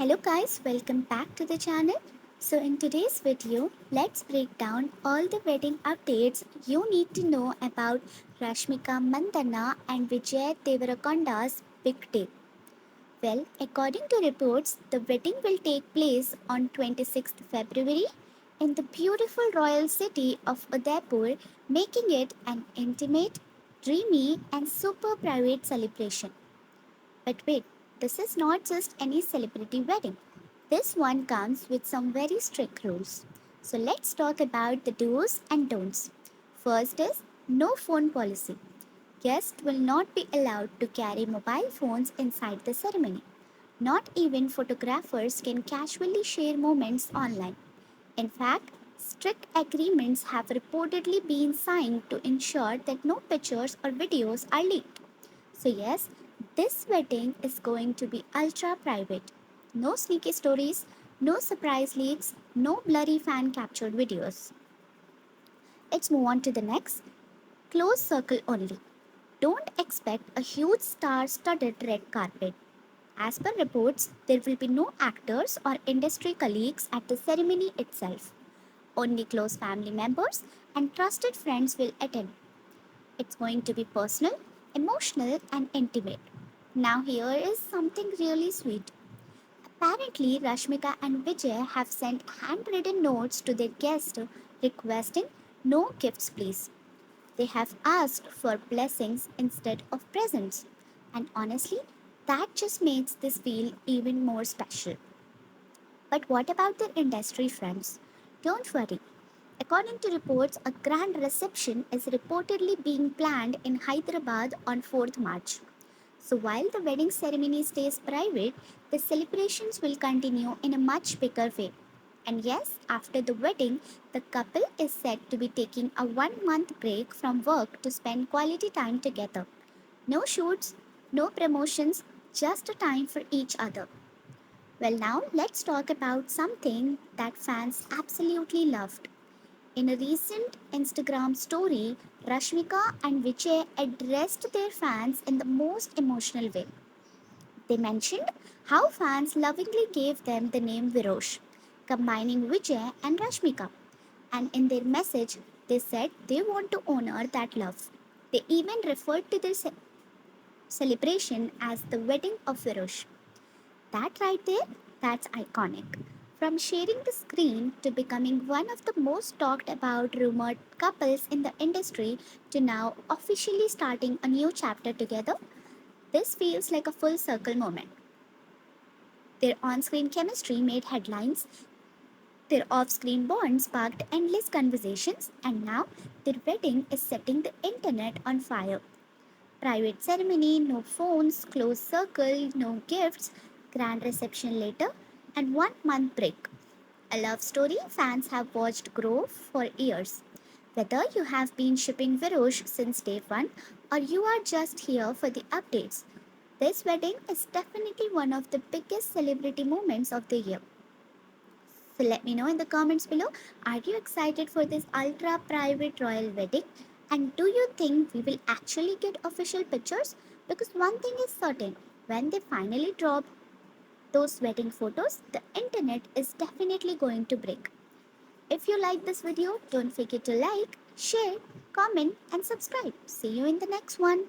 Hello guys, welcome back to the channel. So in today's video, let's break down all the wedding updates you need to know about Rashmika Mandana and Vijay Deverakonda's big day. Well, according to reports, the wedding will take place on 26th February in the beautiful royal city of Udaipur, making it an intimate, dreamy and super private celebration. But wait, this is not just any celebrity wedding. This one comes with some very strict rules. So let's talk about the do's and don'ts. First is no phone policy. Guests will not be allowed to carry mobile phones inside the ceremony. Not even photographers can casually share moments online. In fact, strict agreements have reportedly been signed to ensure that no pictures or videos are leaked. So, yes, this wedding is going to be ultra private. No sneaky stories, no surprise leaks, no blurry fan captured videos. Let's move on to the next. Close circle only. Don't expect a huge star studded red carpet. As per reports, there will be no actors or industry colleagues at the ceremony itself. Only close family members and trusted friends will attend. It's going to be personal, emotional, and intimate. Now, here is something really sweet. Apparently, Rashmika and Vijay have sent handwritten notes to their guests requesting no gifts, please. They have asked for blessings instead of presents. And honestly, that just makes this feel even more special. But what about their industry friends? Don't worry. According to reports, a grand reception is reportedly being planned in Hyderabad on 4th March. So while the wedding ceremony stays private, the celebrations will continue in a much bigger way. And yes, after the wedding, the couple is said to be taking a 1 month break from work to spend quality time together. No shoots, no promotions, just a time for each other. Well, now let's talk about something that fans absolutely loved. In a recent Instagram story, Rashmika and Vijay addressed their fans in the most emotional way. They mentioned how fans lovingly gave them the name Virosh, combining Vijay and Rashmika. And in their message, they said they want to honor that love. They even referred to their celebration as the wedding of Virosh. That right there, that's iconic. From sharing the screen to becoming one of the most talked about rumored couples in the industry to now officially starting a new chapter together, this feels like a full circle moment. Their on screen chemistry made headlines, their off screen bond sparked endless conversations, and now their wedding is setting the internet on fire. Private ceremony, no phones, close circle, no gifts, grand reception later, and 1 month break. A love story fans have watched grow for years. Whether you have been shipping Virosh since day one or you are just here for the updates, this wedding is definitely one of the biggest celebrity moments of the year. So let me know in the comments below, are you excited for this ultra private royal wedding? And do you think we will actually get official pictures? Because one thing is certain, when they finally drop those wedding photos, the internet is definitely going to break. If you like this video, don't forget to like, share, comment and subscribe. See you in the next one.